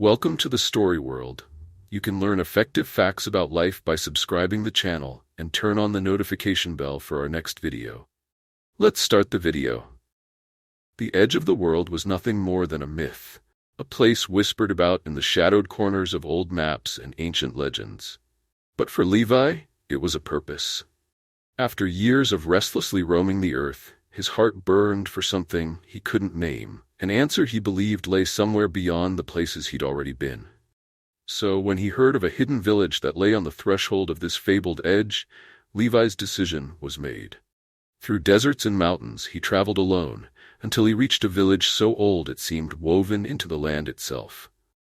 Welcome to the story world. You can learn effective facts about life by subscribing the channel and turn on the notification bell for our next video. Let's start the video. The edge of the world was nothing more than a myth, a place whispered about in the shadowed corners of old maps and ancient legends. But for Levi, it was a purpose. After years of restlessly roaming the earth, his heart burned for something he couldn't name, an answer he believed lay somewhere beyond the places he'd already been. So when he heard of a hidden village that lay on the threshold of this fabled edge, Levi's decision was made. Through deserts and mountains he traveled alone, until he reached a village so old it seemed woven into the land itself.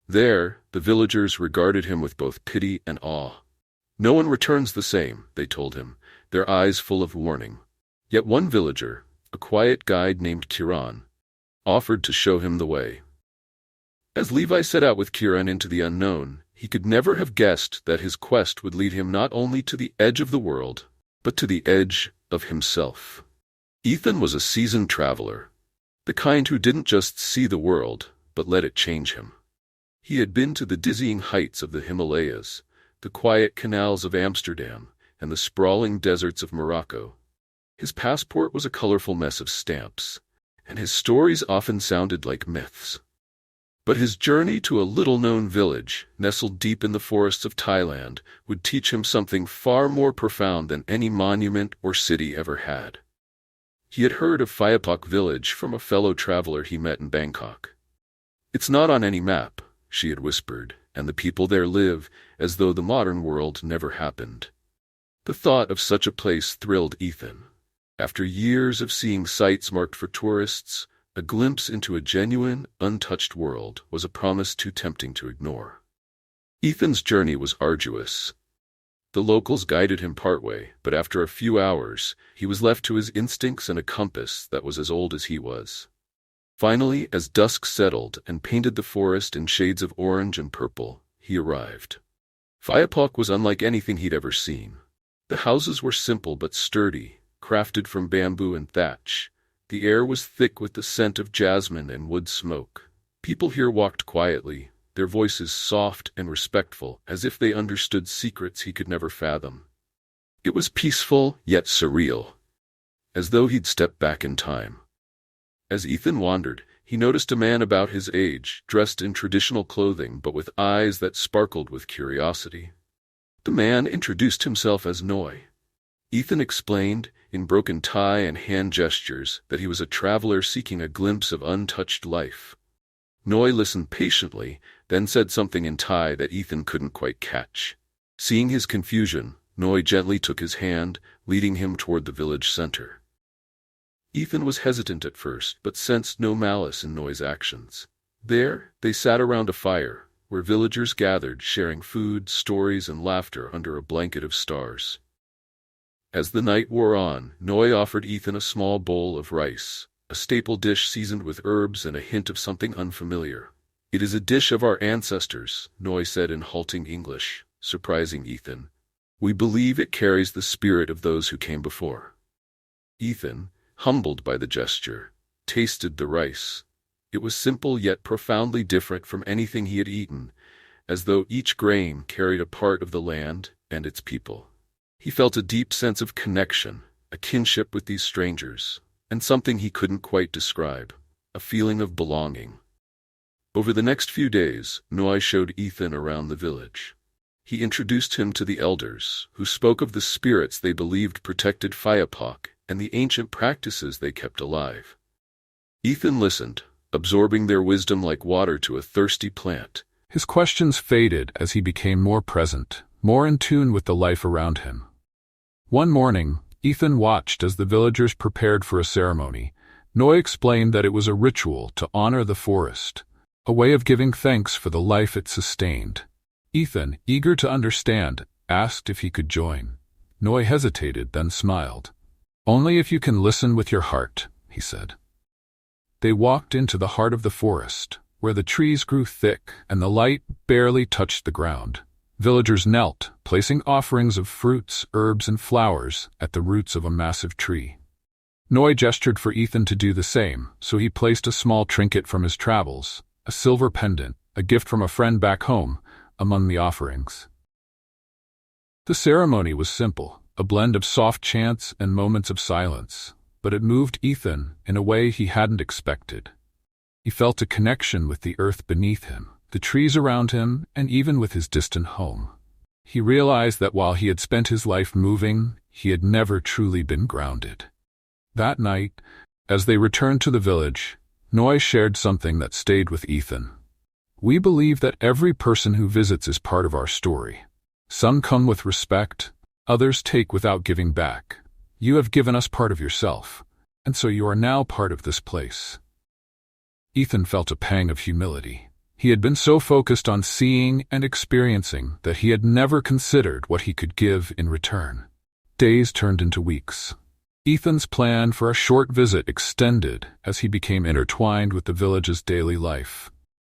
There, the villagers regarded him with both pity and awe. "No one returns the same," they told him, their eyes full of warning. Yet one villager, a quiet guide named Kiran, offered to show him the way. As Levi set out with Kiran into the unknown, he could never have guessed that his quest would lead him not only to the edge of the world, but to the edge of himself. Ethan was a seasoned traveler, the kind who didn't just see the world, but let it change him. He had been to the dizzying heights of the Himalayas, the quiet canals of Amsterdam, and the sprawling deserts of Morocco. His passport was a colorful mess of stamps, and his stories often sounded like myths. But his journey to a little-known village, nestled deep in the forests of Thailand, would teach him something far more profound than any monument or city ever had. He had heard of Phayapok village from a fellow traveler he met in Bangkok. "It's not on any map," she had whispered, "and the people there live as though the modern world never happened." The thought of such a place thrilled Ethan. After years of seeing sites marked for tourists, a glimpse into a genuine, untouched world was a promise too tempting to ignore. Ethan's journey was arduous. The locals guided him partway, but after a few hours, he was left to his instincts and a compass that was as old as he was. Finally, as dusk settled and painted the forest in shades of orange and purple, he arrived. Phayapok was unlike anything he'd ever seen. The houses were simple but sturdy, crafted from bamboo and thatch. The air was thick with the scent of jasmine and wood smoke. People here walked quietly, their voices soft and respectful, as if they understood secrets he could never fathom. It was peaceful, yet surreal, as though he'd stepped back in time. As Ethan wandered, he noticed a man about his age, dressed in traditional clothing but with eyes that sparkled with curiosity. The man introduced himself as Noi. Ethan explained, in broken Thai and hand gestures, that he was a traveler seeking a glimpse of untouched life. Noi listened patiently, then said something in Thai that Ethan couldn't quite catch. Seeing his confusion, Noi gently took his hand, leading him toward the village center. Ethan was hesitant at first, but sensed no malice in Noi's actions. There, they sat around a fire, where villagers gathered, sharing food, stories, and laughter under a blanket of stars. As the night wore on, Noi offered Ethan a small bowl of rice, a staple dish seasoned with herbs and a hint of something unfamiliar. "It is a dish of our ancestors," Noi said in halting English, surprising Ethan. "We believe it carries the spirit of those who came before." Ethan, humbled by the gesture, tasted the rice. It was simple yet profoundly different from anything he had eaten, as though each grain carried a part of the land and its people. He felt a deep sense of connection, a kinship with these strangers, and something he couldn't quite describe, a feeling of belonging. Over the next few days, Noi showed Ethan around the village. He introduced him to the elders, who spoke of the spirits they believed protected Phayapok and the ancient practices they kept alive. Ethan listened, absorbing their wisdom like water to a thirsty plant. His questions faded as he became more present, more in tune with the life around him. One morning, Ethan watched as the villagers prepared for a ceremony. Noi explained that it was a ritual to honor the forest, a way of giving thanks for the life it sustained. Ethan, eager to understand, asked if he could join. Noi hesitated, then smiled. "Only if you can listen with your heart," he said. They walked into the heart of the forest, where the trees grew thick and the light barely touched the ground. Villagers knelt, placing offerings of fruits, herbs, and flowers at the roots of a massive tree. Noi gestured for Ethan to do the same, so he placed a small trinket from his travels, a silver pendant, a gift from a friend back home, among the offerings. The ceremony was simple, a blend of soft chants and moments of silence, but it moved Ethan in a way he hadn't expected. He felt a connection with the earth beneath him, the trees around him, and even with his distant home. He realized that while he had spent his life moving, he had never truly been grounded. That night, as they returned to the village, Noi shared something that stayed with Ethan. "We believe that every person who visits is part of our story. Some come with respect, others take without giving back. You have given us part of yourself, and so you are now part of this place." Ethan felt a pang of humility. He had been so focused on seeing and experiencing that he had never considered what he could give in return. Days turned into weeks. Ethan's plan for a short visit extended as he became intertwined with the village's daily life.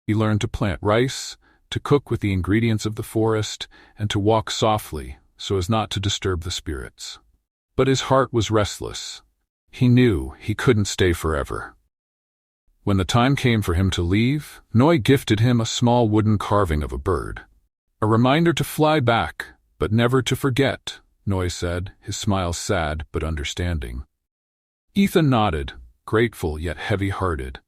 He learned to plant rice, to cook with the ingredients of the forest, and to walk softly so as not to disturb the spirits. But his heart was restless. He knew he couldn't stay forever. When the time came for him to leave, Noi gifted him a small wooden carving of a bird. "A reminder to fly back, but never to forget," Noi said, his smile sad but understanding. Ethan nodded, grateful yet heavy-hearted.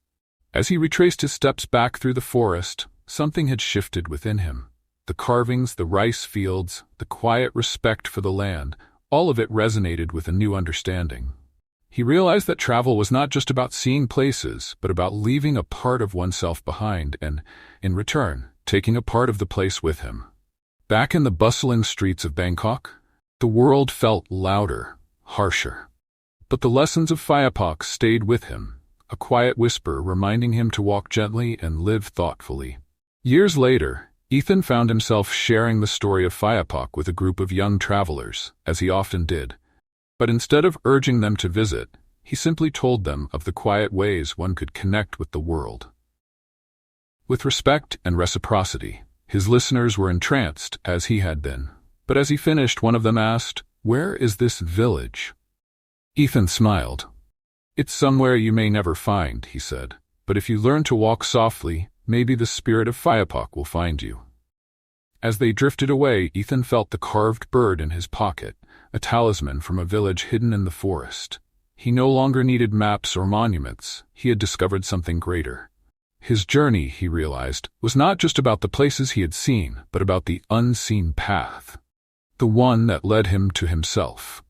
As he retraced his steps back through the forest, something had shifted within him. The carvings, the rice fields, the quiet respect for the land, all of it resonated with a new understanding. He realized that travel was not just about seeing places, but about leaving a part of oneself behind and, in return, taking a part of the place with him. Back in the bustling streets of Bangkok, the world felt louder, harsher. But the lessons of Phayapak stayed with him, a quiet whisper reminding him to walk gently and live thoughtfully. Years later, Ethan found himself sharing the story of Phayapak with a group of young travelers, as he often did. But instead of urging them to visit, he simply told them of the quiet ways one could connect with the world. With respect and reciprocity, his listeners were entranced, as he had been. But as he finished, one of them asked, "Where is this village?" Ethan smiled. "It's somewhere you may never find," he said. "But if you learn to walk softly, maybe the spirit of Phayapak will find you." As they drifted away, Ethan felt the carved bird in his pocket, a talisman from a village hidden in the forest. He no longer needed maps or monuments. He had discovered something greater. His journey, he realized, was not just about the places he had seen, but about the unseen path. The one that led him to himself.